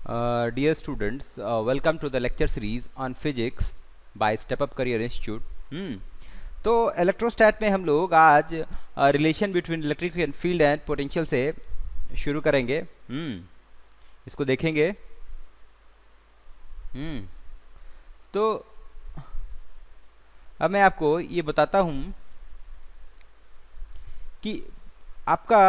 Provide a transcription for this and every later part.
Dear students, welcome to the lecture series on physics by Step Up Career Institute. तो इलेक्ट्रोस्टैट में हम लोग आज relation between electric field and potential से शुरू करेंगे. इसको देखेंगे. तो अब मैं आपको ये बताता हूँ कि आपका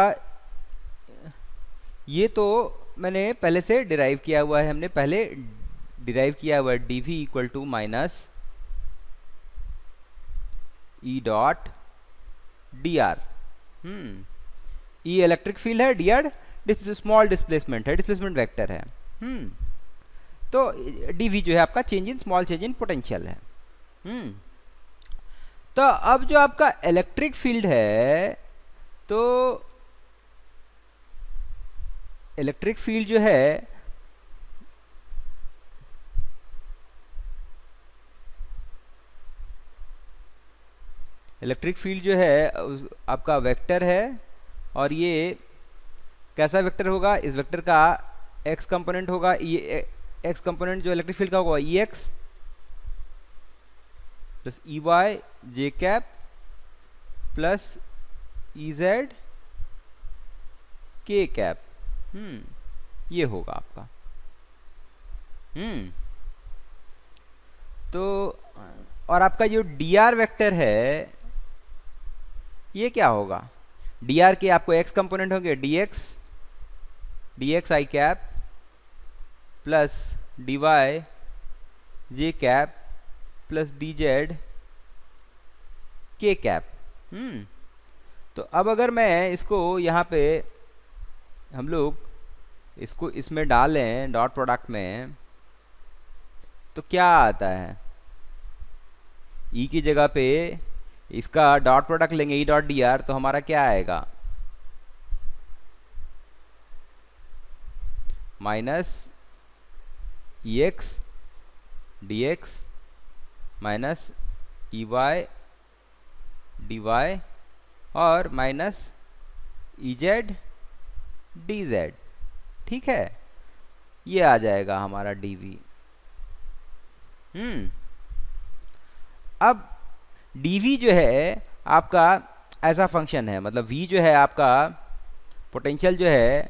ये तो मैंने पहले से डिराइव किया हुआ है. हमने पहले डिराइव किया हुआ है D V equal to minus E dot D R. E electric field है, डी आर स्मॉल डिस्प्लेसमेंट है, डिस्प्लेसमेंट वेक्टर है. तो डी वी जो है आपका change in small change in potential है. तो अब जो आपका इलेक्ट्रिक फील्ड है, तो इलेक्ट्रिक फील्ड जो है आपका वेक्टर है. और ये कैसा वेक्टर होगा? इस वेक्टर का एक्स कंपोनेंट होगा. ये एक्स कंपोनेंट जो इलेक्ट्रिक फील्ड का होगा ई x plus E Y J cap plus E Z K cap. ये होगा आपका. तो और आपका जो डी आर वेक्टर है, ये क्या होगा? डी आर के आपको एक्स कंपोनेंट होंगे D x I cap plus D Y J cap plus D Z K cap. तो अब अगर मैं इसको यहाँ पे हम लोग इसको इसमें डालें डॉट प्रोडक्ट में, तो क्या आता है? ई की जगह पे इसका डॉट प्रोडक्ट लेंगे ई डॉट डी आर, तो हमारा क्या आएगा? Minus E x d x minus E y d y और minus E z d z. ठीक है, ये आ जाएगा हमारा डी वी. अब डी वी जो है आपका ऐसा फंक्शन है, मतलब वी जो है आपका पोटेंशियल जो है,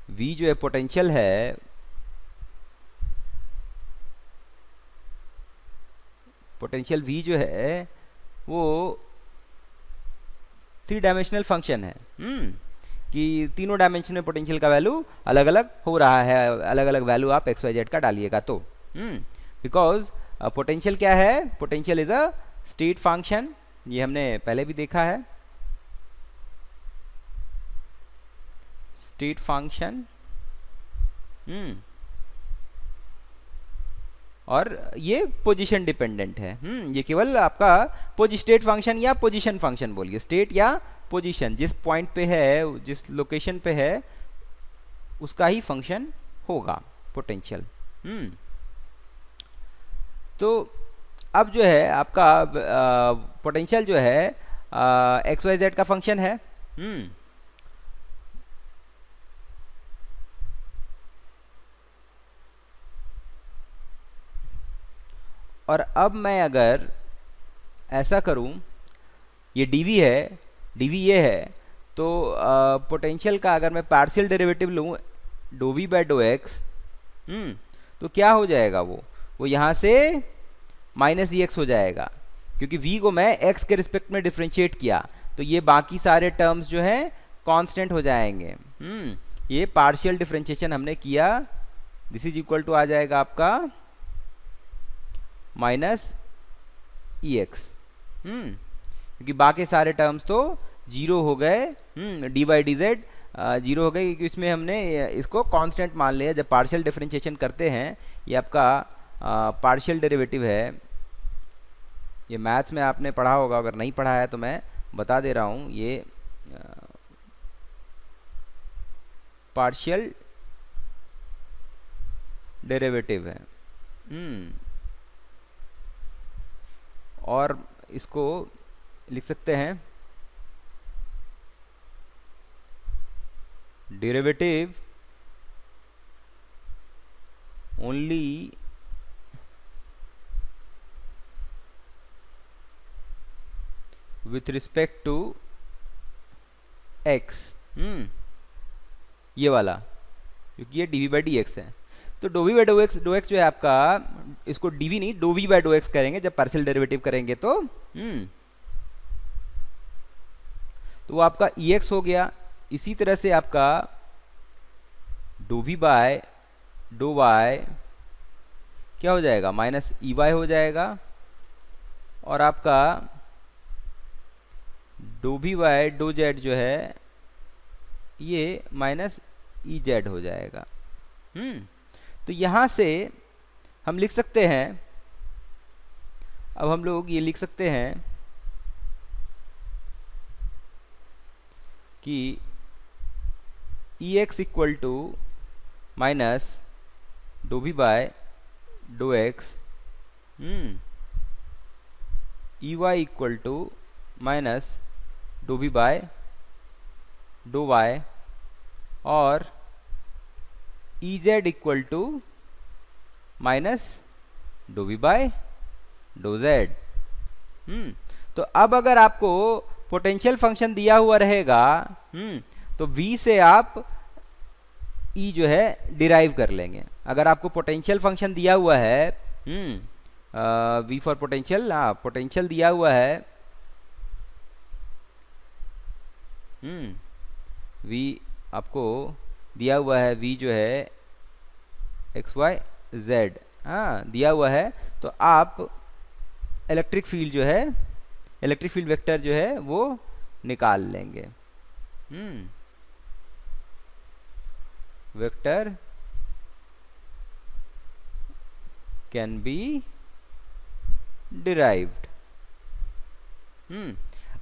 वी जो है पोटेंशियल है, पोटेंशियल वी जो है वो 3 डायमेंशनल फंक्शन है. कि तीनों डायमेंशन में पोटेंशियल का वैल्यू अलग अलग हो रहा है. अलग अलग वैल्यू आप एक्स वाई जेड का डालिएगा तो. बिकॉज पोटेंशियल क्या है? Potential is a state function. ये हमने पहले भी देखा है. State function. और ये पोजीशन डिपेंडेंट है. ये केवल आपका स्टेट फंक्शन या पोजीशन फंक्शन बोलिए. स्टेट या पोजीशन, जिस पॉइंट पे है, जिस लोकेशन पे है, उसका ही फंक्शन होगा पोटेंशियल. तो अब जो है आपका पोटेंशियल जो है एक्स वाई जेड का फंक्शन है. और अब मैं अगर ऐसा करूं, ये dv है, dv ये है, तो पोटेंशियल का अगर मैं पार्शियल डेरिवेटिव लूँ do V by dough X, तो क्या हो जाएगा? वो यहाँ से माइनस ई एक्स हो जाएगा, क्योंकि v को मैं x के रिस्पेक्ट में डिफ्रेंशिएट किया. तो ये बाकी सारे टर्म्स जो हैं कांस्टेंट हो जाएंगे. ये पार्शियल डिफ्रेंशिएशन हमने किया. दिस इज इक्वल टू आ जाएगा आपका माइनस ई एक्स, क्योंकि बाकी सारे टर्म्स तो जीरो हो गए. D by D Z zero हो गए, क्योंकि इसमें हमने इसको कांस्टेंट मान लिया. जब पार्शियल डिफरेंशिएशन करते हैं, ये आपका पार्शियल डेरिवेटिव है. ये मैथ्स में आपने पढ़ा होगा, अगर नहीं पढ़ा है तो मैं बता दे रहा हूँ. ये पार्शियल डेरिवेटिव है. और इसको लिख सकते हैं derivative only with respect to X, ये वाला, क्योंकि ये dv बाई डी एक्स है। तो do V by do X जो है आपका, इसको dv नहीं do V by do X करेंगे जब पार्शियल डेरिवेटिव करेंगे तो वो आपका ex हो गया। इसी तरह से आपका do V by dough Y क्या हो जाएगा, माइनस ई वाई हो जाएगा, और आपका do V by dough Z जो है ये माइनस ई जेड हो जाएगा। तो यहाँ से हम लिख सकते हैं, अब हम लोग ये लिख सकते हैं कि E x equal to minus dough V by dough x, E y equal to minus dough V by dough y, और E z equal to minus dough V by dough z. तो अब अगर आपको पोटेंशियल फंक्शन दिया हुआ रहेगा, तो v से आप e जो है डिराइव कर लेंगे। अगर आपको पोटेंशियल फंक्शन दिया हुआ है, v फॉर पोटेंशियल, पोटेंशियल दिया हुआ है, v आपको दिया हुआ है, v जो है एक्स वाई जेड दिया हुआ है, तो आप इलेक्ट्रिक फील्ड जो है, इलेक्ट्रिक फील्ड वेक्टर जो है वो निकाल लेंगे। Vector can be derived.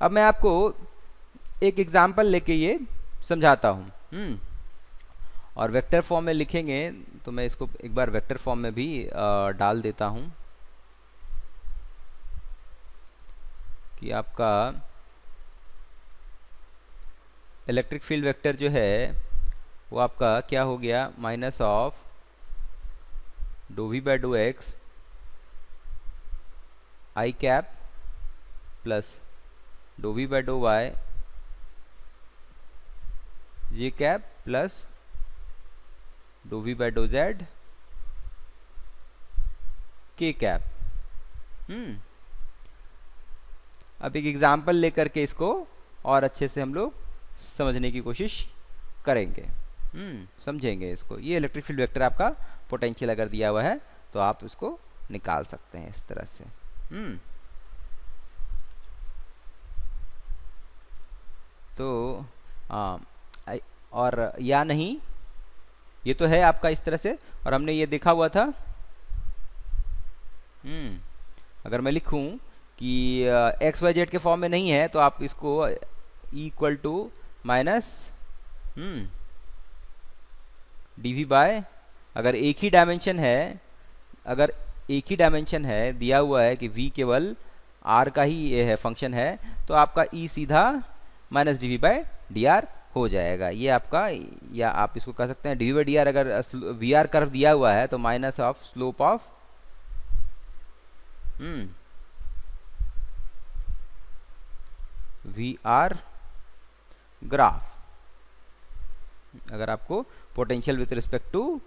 अब मैं आपको एक एग्जाम्पल लेके ये समझाता हूँ, और वेक्टर फॉर्म में लिखेंगे, तो मैं इसको एक बार वेक्टर फॉर्म में भी डाल देता हूँ कि आपका इलेक्ट्रिक फील्ड वेक्टर जो है वो आपका क्या हो गया, minus of do V by dough X I cap plus do V by dough Y J cap plus do V by dough Z K cap. अब एक एग्जाम्पल लेकर के इसको और अच्छे से हम लोग समझने की कोशिश करेंगे, समझेंगे इसको। ये इलेक्ट्रिक फील्ड वेक्टर आपका पोटेंशियल अगर दिया हुआ है तो आप इसको निकाल सकते हैं इस तरह से। तो और या नहीं, ये तो है आपका इस तरह से, और हमने ये देखा हुआ था। अगर मैं लिखूं कि एक्स वाई जेड के फॉर्म में नहीं है, तो आप इसको equal to minus D V by, अगर एक ही डायमेंशन है, अगर एक ही डायमेंशन है, दिया हुआ है कि v केवल r का ही ये है फंक्शन है, तो आपका e सीधा minus D V by D R हो जाएगा। ये आपका, या आप इसको कह सकते हैं D V by D R, अगर वी आर कर्व दिया हुआ है तो minus of slope of V R graph. अगर आपको potential with respect to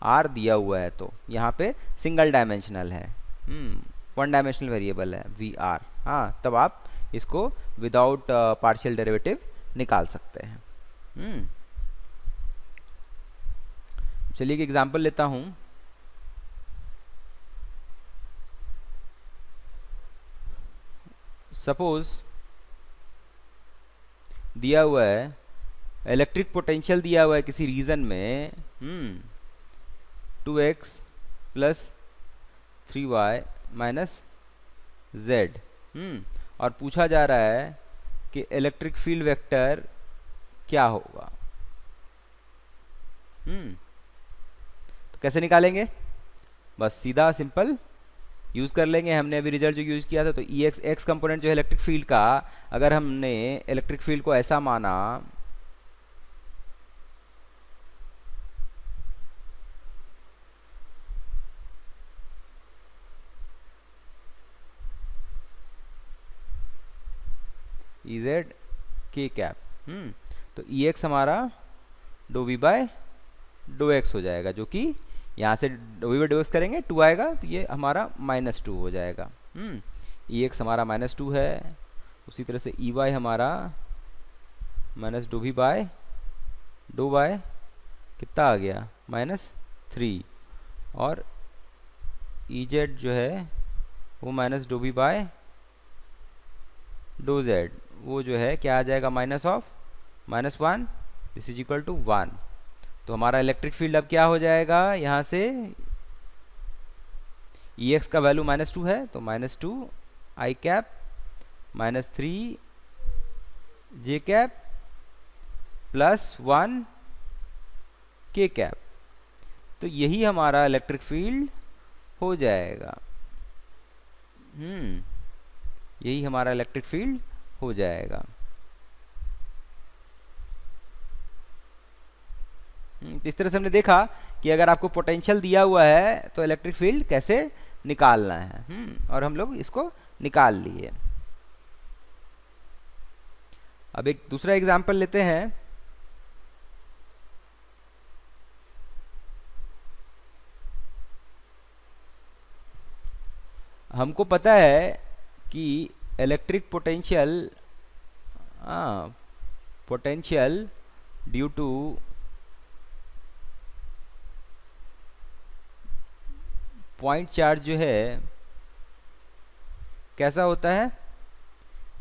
R दिया हुआ है तो यहाँ पे सिंगल डायमेंशनल है, वन डायमेंशनल वेरिएबल है वी आर, तब आप इसको विदाउट पार्शियल डेरिवेटिव निकाल सकते हैं। चलिए एक एग्जांपल लेता हूं। सपोज दिया हुआ है इलेक्ट्रिक पोटेंशियल दिया हुआ है किसी रीजन में 2x plus 3y minus Z, और पूछा जा रहा है कि इलेक्ट्रिक फील्ड वेक्टर क्या होगा। तो कैसे निकालेंगे, बस सीधा सिंपल यूज़ कर लेंगे। हमने अभी रिजल्ट जो यूज़ किया था, तो ई एक्स कंपोनेंट जो है इलेक्ट्रिक फील्ड का, अगर हमने इलेक्ट्रिक फील्ड को ऐसा माना ई जेड के कैप। तो ई एक्स हमारा do V by dough X हो जाएगा, जो कि यहाँ से do V by dough X करेंगे 2 आएगा, तो ये हमारा -2 हो जाएगा। ई एक्स हमारा -2 है, उसी तरह से ई वाई हमारा minus dough V by do by कितना आ गया -3, और ई जेड जो है वो minus dough V by dough Z, वो जो है क्या आ जाएगा -1, दिस इज इक्वल टू 1। तो हमारा इलेक्ट्रिक फील्ड अब क्या हो जाएगा, यहाँ से ई एक्स का वैल्यू -2 है, तो -2 आई कैप -3 जे कैप +1 के कैप। तो यही हमारा इलेक्ट्रिक फील्ड हो जाएगा। यही हमारा इलेक्ट्रिक फील्ड हो जाएगा। इस तरह से हमने देखा कि अगर आपको पोटेंशियल दिया हुआ है तो इलेक्ट्रिक फील्ड कैसे निकालना है, और हम लोग इसको निकाल लिए। अब एक दूसरा एग्जांपल लेते हैं। हमको पता है कि electric potential due two point charge जो है कैसा होता है,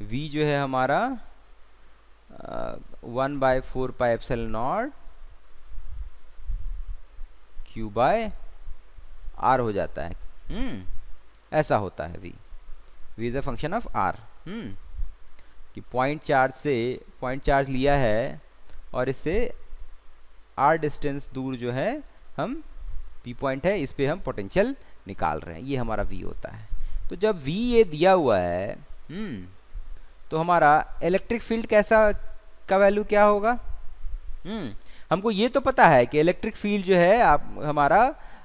V जो है हमारा 1/4 pi epsilon naught Q by R हो जाता है। ऐसा होता है V is a function of R। कि पॉइंट चार्ज लिया है और इससे R डिस्टेंस दूर जो है हम P पॉइंट है, इस पे हम पोटेंशियल निकाल रहे हैं, ये हमारा V होता है। तो जब V ये दिया हुआ है, तो हमारा इलेक्ट्रिक फील्ड का वैल्यू क्या होगा। हमको ये तो पता है कि इलेक्ट्रिक फील्ड जो है हमारा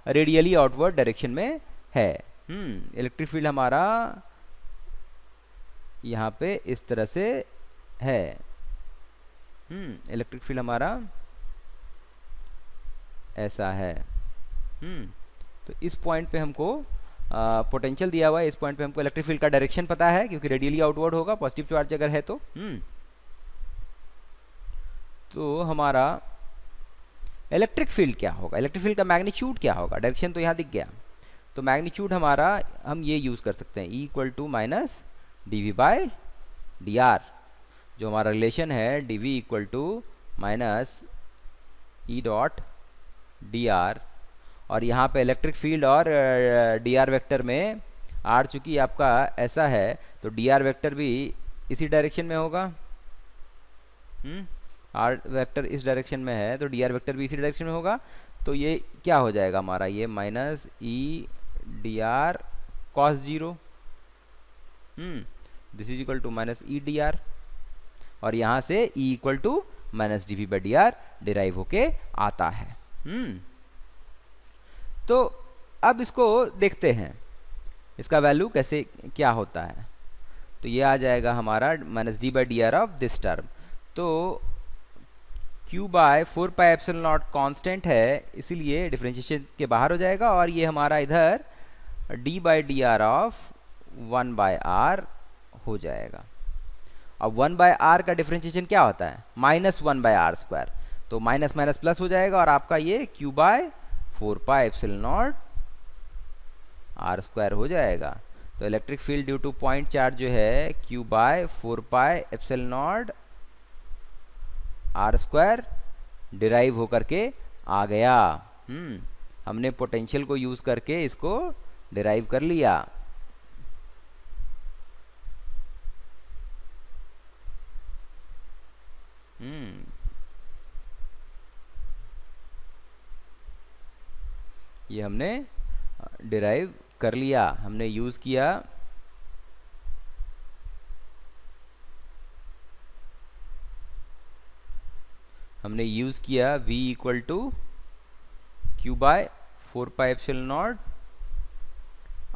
रेडियली आउटवर्ड डायरेक्शन में है। इलेक्ट्रिक फील्ड हमारा यहाँ पे इस तरह से है। इलेक्ट्रिक फील्ड हमारा ऐसा है। तो इस पॉइंट पे हमको पोटेंशियल दिया हुआ है, इस पॉइंट पे हमको इलेक्ट्रिक फील्ड का डायरेक्शन पता है, क्योंकि रेडियली आउटवर्ड होगा, पॉजिटिव चार्ज अगर है तो हमारा इलेक्ट्रिक फील्ड क्या होगा, इलेक्ट्रिक फील्ड का मैग्नीट्यूड क्या होगा। डायरेक्शन तो यहाँ दिख गया, तो मैग्नीट्यूड हमारा हम ये यूज कर सकते हैं, E = -dV/dr, जो हमारा रिलेशन है dV = -E.dr। और यहाँ पे इलेक्ट्रिक फील्ड और dr वेक्टर में r चूंकि आपका ऐसा है, तो dr वेक्टर भी इसी डायरेक्शन में होगा। r वेक्टर इस डायरेक्शन में है, तो dr वेक्टर भी इसी डायरेक्शन में होगा। तो ये क्या हो जाएगा हमारा, ये -E.dr cos 0, this is equal to -E.dr, और यहाँ से E = -dV/dr डिराइव होके आता है। तो अब इसको देखते हैं, इसका वैल्यू कैसे क्या होता है। तो ये आ जाएगा हमारा -d/dr ऑफ दिस टर्म। तो Q/4 pi epsilon not constant है, इसीलिए डिफरेंशिएशन के बाहर हो जाएगा, और ये हमारा इधर d/dr ऑफ 1/r हो जाएगा। अब 1/r का डिफरेंशिएशन क्या होता है, -1/r², तो माइनस माइनस प्लस हो जाएगा, और आपका ये Q/4 pi epsilon not r² हो जाएगा। तो electric field due two point charge जो है Q/4 pi epsilon not r² derive होकर के आ गया। हमने पोटेंशियल को यूज करके इसको डिराइव कर लिया। ये हमने डिराइव कर लिया, हमने यूज किया। हमने यूज किया V = Q/4 pi epsilon not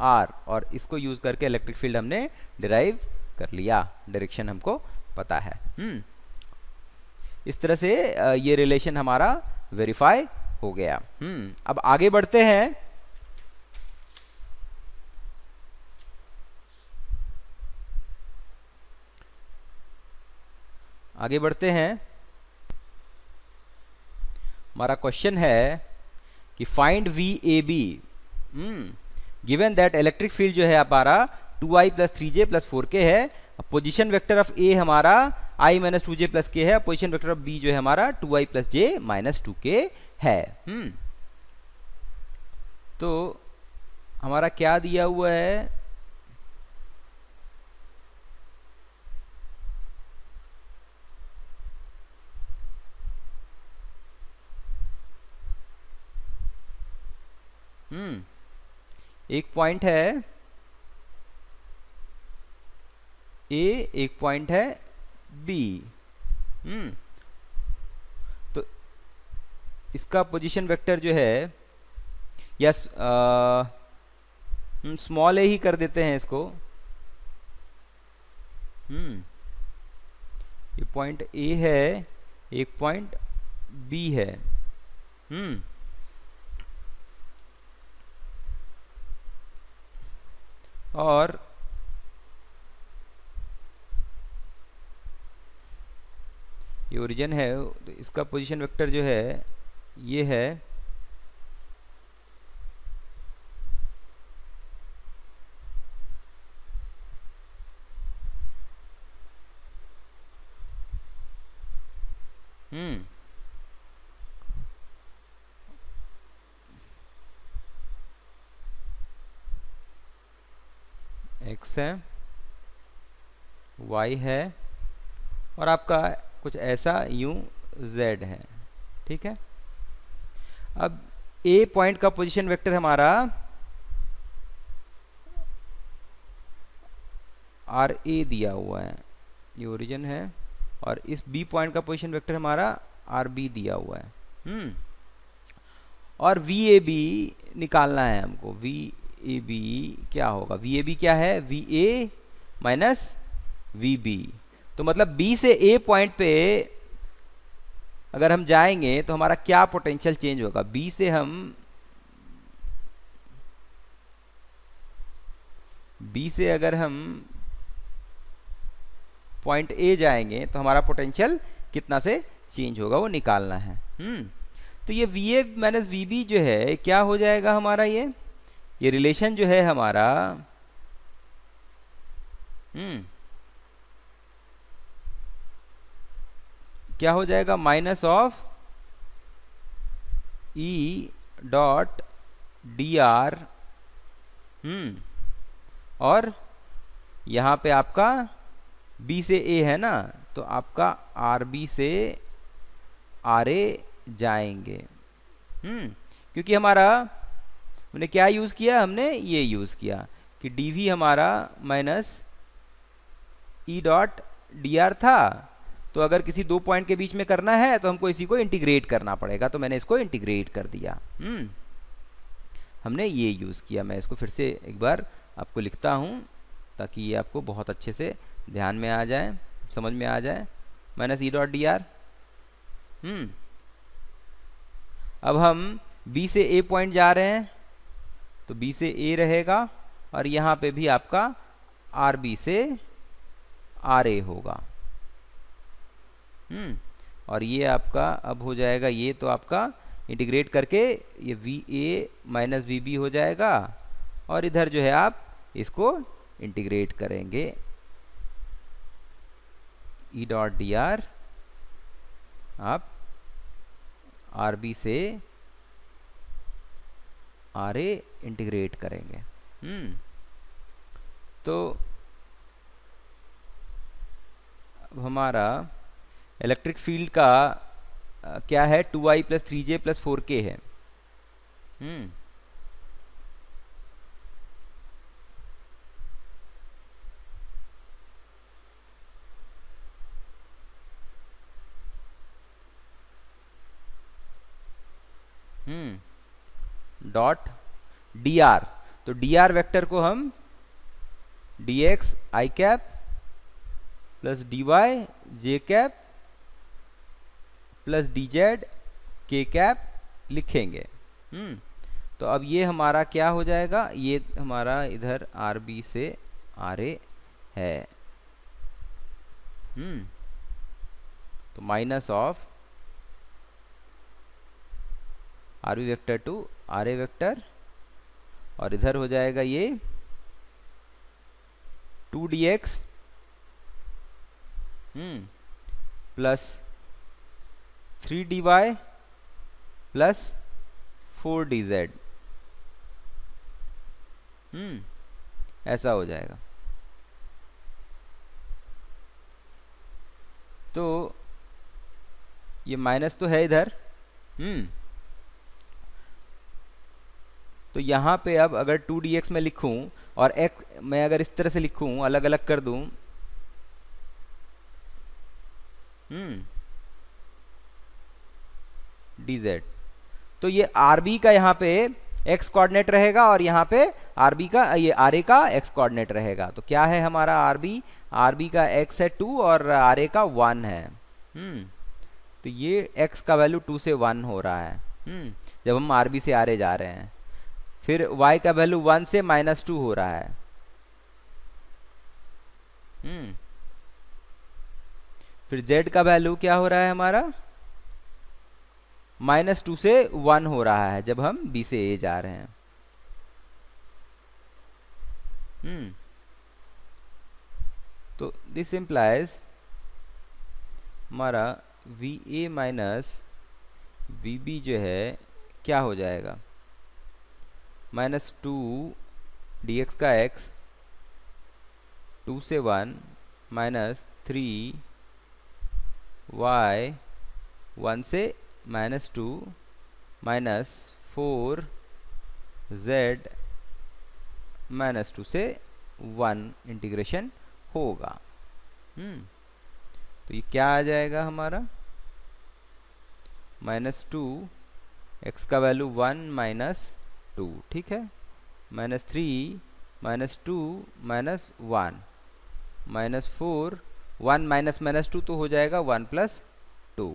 r, और इसको यूज करके इलेक्ट्रिक फील्ड हमने डिराइव कर लिया, डायरेक्शन हमको पता है। इस तरह से ये रिलेशन हमारा वेरीफाई हो गया। अब आगे बढ़ते हैं। हमारा क्वेश्चन है कि find V A be given that electric field जो है हमारा 2i plus 3j plus 4k है। पोजीशन वेक्टर ऑफ ए हमारा i minus 2j plus k है। पोजीशन वेक्टर ऑफ बी जो है हमारा 2i plus j minus 2k है। तो हमारा क्या दिया हुआ है? एक पॉइंट है ए, एक पॉइंट है बी। तो इसका पोजीशन वेक्टर जो है, या स्मॉल ए ही कर देते हैं इसको। ये पॉइंट ए है, एक पॉइंट बी है। और ये ओरिजिन है, तो इसका पोजीशन वेक्टर जो है ये है x है, y है, और आपका कुछ ऐसा यूं z है। ठीक है। अब a पॉइंट का पोजीशन वेक्टर हमारा आर ए दिया हुआ है, ये ओरिजिन है, और इस b पॉइंट का पोजीशन वेक्टर हमारा आर बी दिया हुआ है। और वी ए बी निकालना है हमको। वी ए बी क्या होगा? वी ए बी क्या है? V A minus V B. तो मतलब बी से ए पॉइंट पे अगर हम जाएंगे तो हमारा क्या पोटेंशियल चेंज होगा? बी से अगर हम पॉइंट ए जाएंगे तो हमारा पोटेंशियल कितना से चेंज होगा, वो निकालना है। तो ये V A minus V B जो है क्या हो जाएगा हमारा? ये रिलेशन जो है हमारा क्या हो जाएगा? Minus of E dot D are. और यहाँ पे आपका बी से ए है ना, तो आपका आर बी से आर ए जाएंगे। क्योंकि हमने क्या यूज़ किया? हमने ये यूज़ किया कि डी वी हमारा minus E dot D are था। तो अगर किसी दो पॉइंट के बीच में करना है तो हमको इसी को इंटीग्रेट करना पड़ेगा, तो मैंने इसको इंटीग्रेट कर दिया। हमने ये यूज़ किया। मैं इसको फिर से एक बार आपको लिखता हूँ ताकि ये आपको बहुत अच्छे से ध्यान में आ जाए, समझ में आ जाए। Minus E dot D are. अब हम बी से ए पॉइंट जा रहे हैं, तो बी से ए रहेगा, और यहाँ पे भी आपका आर बी से आर ए होगा। और ये आपका अब हो जाएगा, ये तो आपका इंटीग्रेट करके ये V A minus V B हो जाएगा, और इधर जो है आप इसको इंटीग्रेट करेंगे। ई डॉट डी आर आप आर बी से आर ए इंटीग्रेट करेंगे। तो अब हमारा इलेक्ट्रिक फील्ड का क्या है? 2i plus 3j plus 4k है। Dot D are. तो डी आर वेक्टर को हम D x I cap plus D Y J cap plus D Z K cap लिखेंगे। तो अब ये हमारा क्या हो जाएगा, ये हमारा इधर आर बी से आर ए है। तो minus of R B vector to R A vector, और इधर हो जाएगा ये 2dx plus 3dy plus 4dz। ऐसा हो जाएगा। तो ये माइनस तो है इधर। तो यहाँ पे अब अगर 2dx में लिखूं और x मैं अगर इस तरह से लिखूं, अलग अलग कर दूं, dz, तो ये rb का यहाँ पे x कोऑर्डिनेट रहेगा और यहाँ पे rb का ये ra का x कोऑर्डिनेट रहेगा। तो क्या है हमारा rb का x है 2 और ra का 1 है। तो ये x का वैल्यू 2 से 1 हो रहा है जब हम rb से ra जा रहे हैं। फिर y का वैल्यू 1 से -2 हो रहा है। फिर z का वैल्यू क्या हो रहा है हमारा, -2 से 1 हो रहा है जब हम b से a जा रहे हैं। तो दिस इम्प्लाइज हमारा va माइनस vb जो है क्या हो जाएगा, -2 dx का x 2 से 1 -3 y 1 से -2 -4 z -2 से 1 इंटीग्रेशन होगा। तो ये क्या आ जाएगा हमारा, -2 x का वैल्यू 1 -2, ठीक है, -3 -2 -1 -4 1 -2 तो हो जाएगा 1 + 2।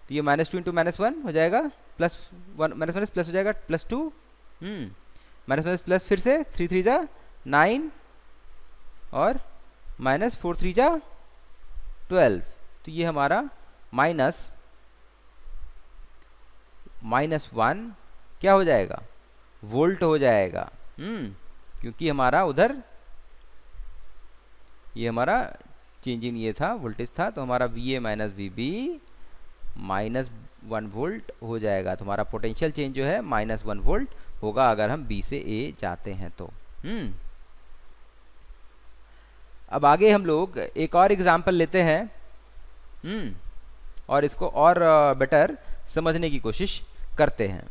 तो ये -2 इंटू -1 हो जाएगा, प्लस 1 माइनस प्लस हो जाएगा +2, माइनस प्लस फिर से 3 3 जा 9 और -4 3 जा 12। तो ये हमारा -1 क्या हो जाएगा, वोल्ट हो जाएगा। क्योंकि हमारा उधर ये हमारा चेंज इन ये था, वोल्टेज था, तो हमारा VA माइनस VB -1 वोल्ट हो जाएगा। तो हमारा पोटेंशियल चेंज जो है -1 वोल्ट होगा अगर हम B से A जाते हैं तो। अब आगे हम लोग एक और एग्जाम्पल लेते हैं और इसको और बेटर समझने की कोशिश करते हैं।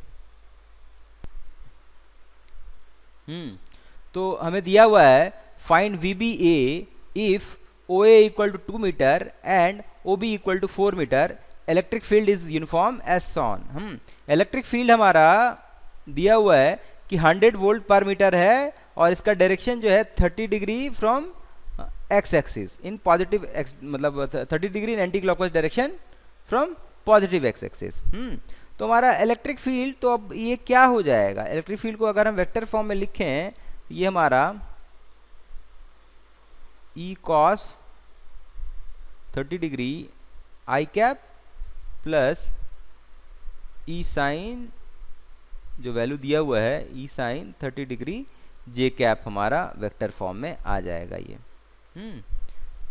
तो हमें दिया हुआ है find VBA if OA = 2 metre and OB = 4 metre, electric field is uniform as shown. Electric field हमारा दिया हुआ है कि 100 वोल्ट पर मीटर है और इसका डायरेक्शन जो है 30 degree from x axis in positive x, मतलब 30 degree in anti clockwise direction from positive x axis. तो हमारा इलेक्ट्रिक फील्ड, तो अब ये क्या हो जाएगा, इलेक्ट्रिक फील्ड को अगर हम वेक्टर फॉर्म में लिखें, ये हमारा E cos 30 degree I cap plus E sine जो वैल्यू दिया हुआ है E sine 30 degree J cap हमारा वेक्टर फॉर्म में आ जाएगा ये।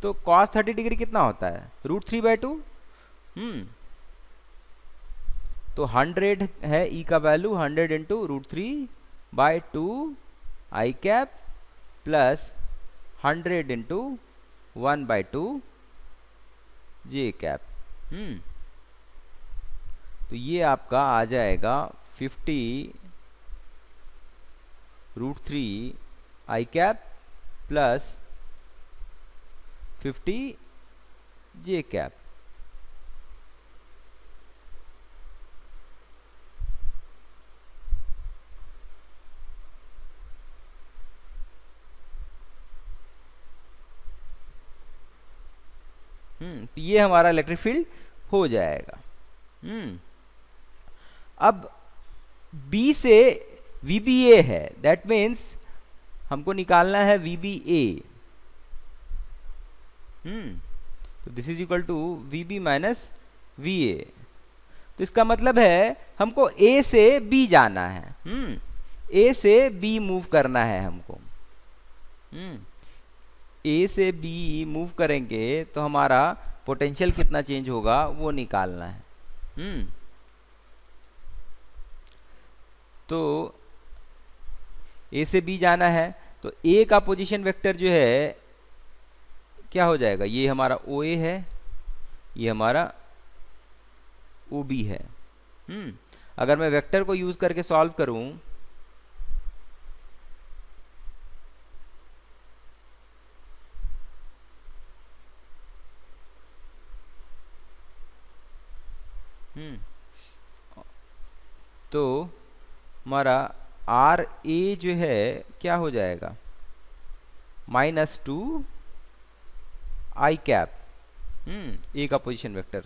तो cos 30 डिग्री कितना होता है, √3/2। तो 100 है E का value, 100 into √3/2 I cap plus 100 into 1/2 J cap. तो ये आपका आ जाएगा 50 √3 I cap plus 50 J cap. तो ये हमारा इलेक्ट्रिक फील्ड हो जाएगा। अब B से VBA है, दैट मीन्स हमको निकालना है VBA। तो this is equal to VB minus VA। तो इसका मतलब है हमको A से B जाना है। A से B मूव करना है हमको। A से B मूव करेंगे तो हमारा पोटेंशियल कितना चेंज होगा वो निकालना है। तो A से B जाना है तो A का पोजीशन वेक्टर जो है क्या हो जाएगा, ये हमारा OA है, ये हमारा OB है। अगर मैं वेक्टर को यूज करके सॉल्व करूं तो हमारा RA जो है क्या हो जाएगा, -2 I कैप, A का पोजीशन वेक्टर,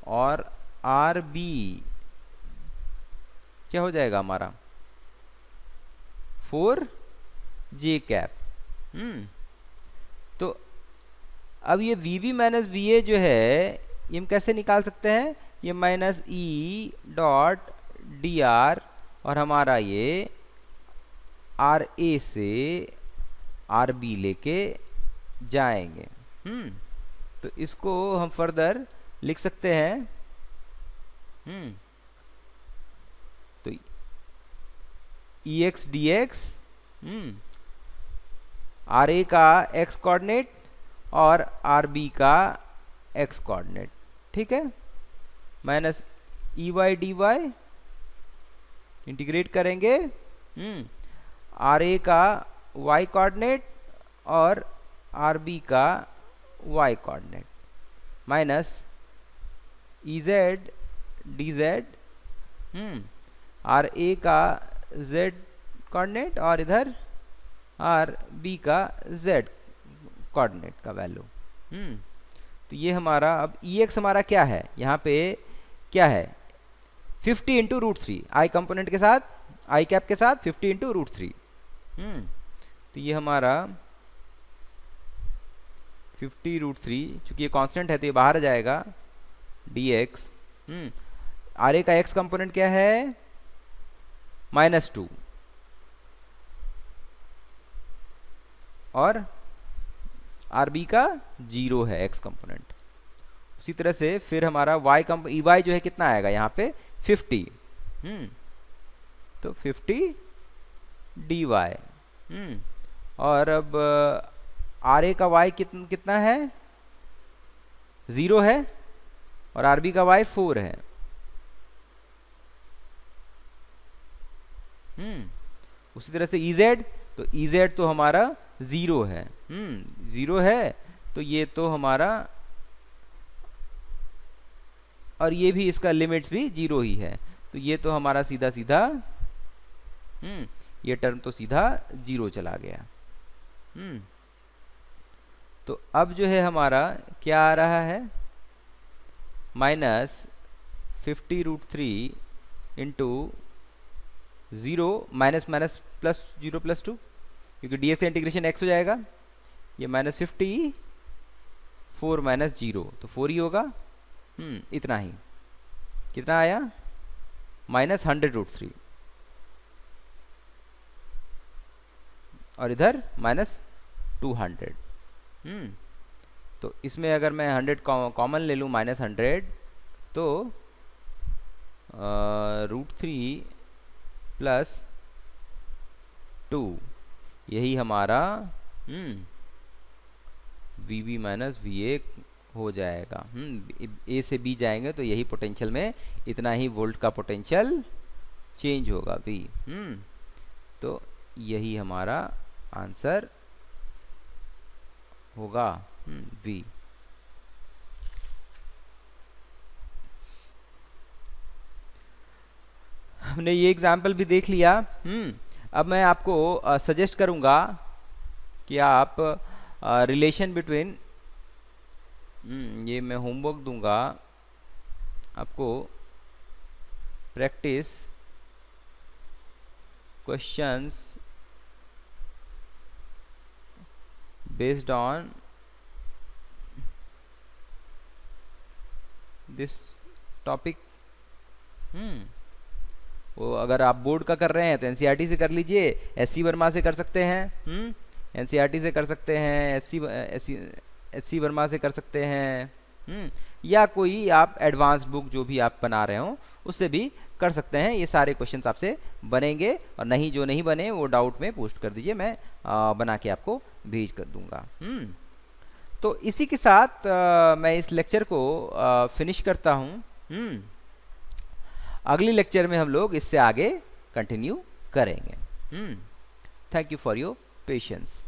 और RB क्या हो जाएगा हमारा 4J कैप। तो अब ये VB माइनस VA जो है ये हम कैसे निकाल सकते हैं, ये -E.dr और हमारा ये RA से RB लेके जाएंगे। तो इसको हम फर्दर लिख सकते हैं। तो EX dx RA का x कोऑर्डिनेट और RB का x कोऑर्डिनेट, ठीक है, माइनस EY dy इंटीग्रेट करेंगे RA का y कोऑर्डिनेट और RB का y coordinate, minus EZ dz RA का z कोऑर्डिनेट और इधर RB का z कोऑर्डिनेट का वैल्यू। तो ये हमारा अब EX हमारा क्या है, यहाँ पे क्या है 50 इंटू √3 I कंपोनेंट के साथ, I कैप के साथ 50 इंटू √3। तो ये हमारा 50 √3, चूंकि ये कांस्टेंट है तो ये बाहर आ जाएगा dx। RA का x कंपोनेंट क्या है -2 और RB का 0 है x कंपोनेंट। उसी तरह से फिर हमारा EY जो है कितना आएगा यहाँ पे 50, तो 50 dy। और अब RA का y कितना है 0 है और RB का y 4 है। उसी तरह से EZ, तो EZ तो हमारा 0 है, 0 है, तो ये तो हमारा, और ये भी इसका लिमिट्स भी 0 ही है, तो ये तो हमारा सीधा सीधा ये टर्म तो सीधा 0 चला गया। तो अब जो है हमारा क्या आ रहा है -50 √3 इंटू 0 माइनस माइनस प्लस 0 + 2, क्योंकि dx का इंटीग्रेशन x हो जाएगा, ये -50 4 - 0 तो 4 ही होगा। इतना ही, कितना आया -100 √3 और इधर -200। तो इसमें अगर मैं 100 कॉमन ले लूँ -100, तो √3 + 2 यही हमारा VB माइनस VA हो जाएगा। A से B जाएंगे तो यही पोटेंशियल में इतना ही वोल्ट का पोटेंशियल चेंज होगा V। तो यही हमारा आंसर होगा V। हमने ये एग्जाम्पल भी देख लिया। अब मैं आपको सजेस्ट करूंगा कि आप रिलेशन बिटवीन ये मैं होमवर्क दूंगा आपको, practice questions based on this topic. वो अगर आप बोर्ड का कर रहे हैं तो एनसीईआरटी से कर लीजिए, एससी वर्मा से कर सकते हैं, एनसीईआरटी से कर सकते हैं, एससी वर्मा से कर सकते हैं, या कोई आप एडवांस बुक जो भी आप बना रहे हो उससे भी कर सकते हैं। ये सारे क्वेश्चंस आपसे बनेंगे, और नहीं जो नहीं बने वो डाउट में पोस्ट कर दीजिए, मैं बना के आपको भेज कर दूंगा। तो इसी के साथ मैं इस लेक्चर को फिनिश करता हूँ। अगले लेक्चर में हम लोग इससे आगे कंटिन्यू करेंगे। Thank you for your patience.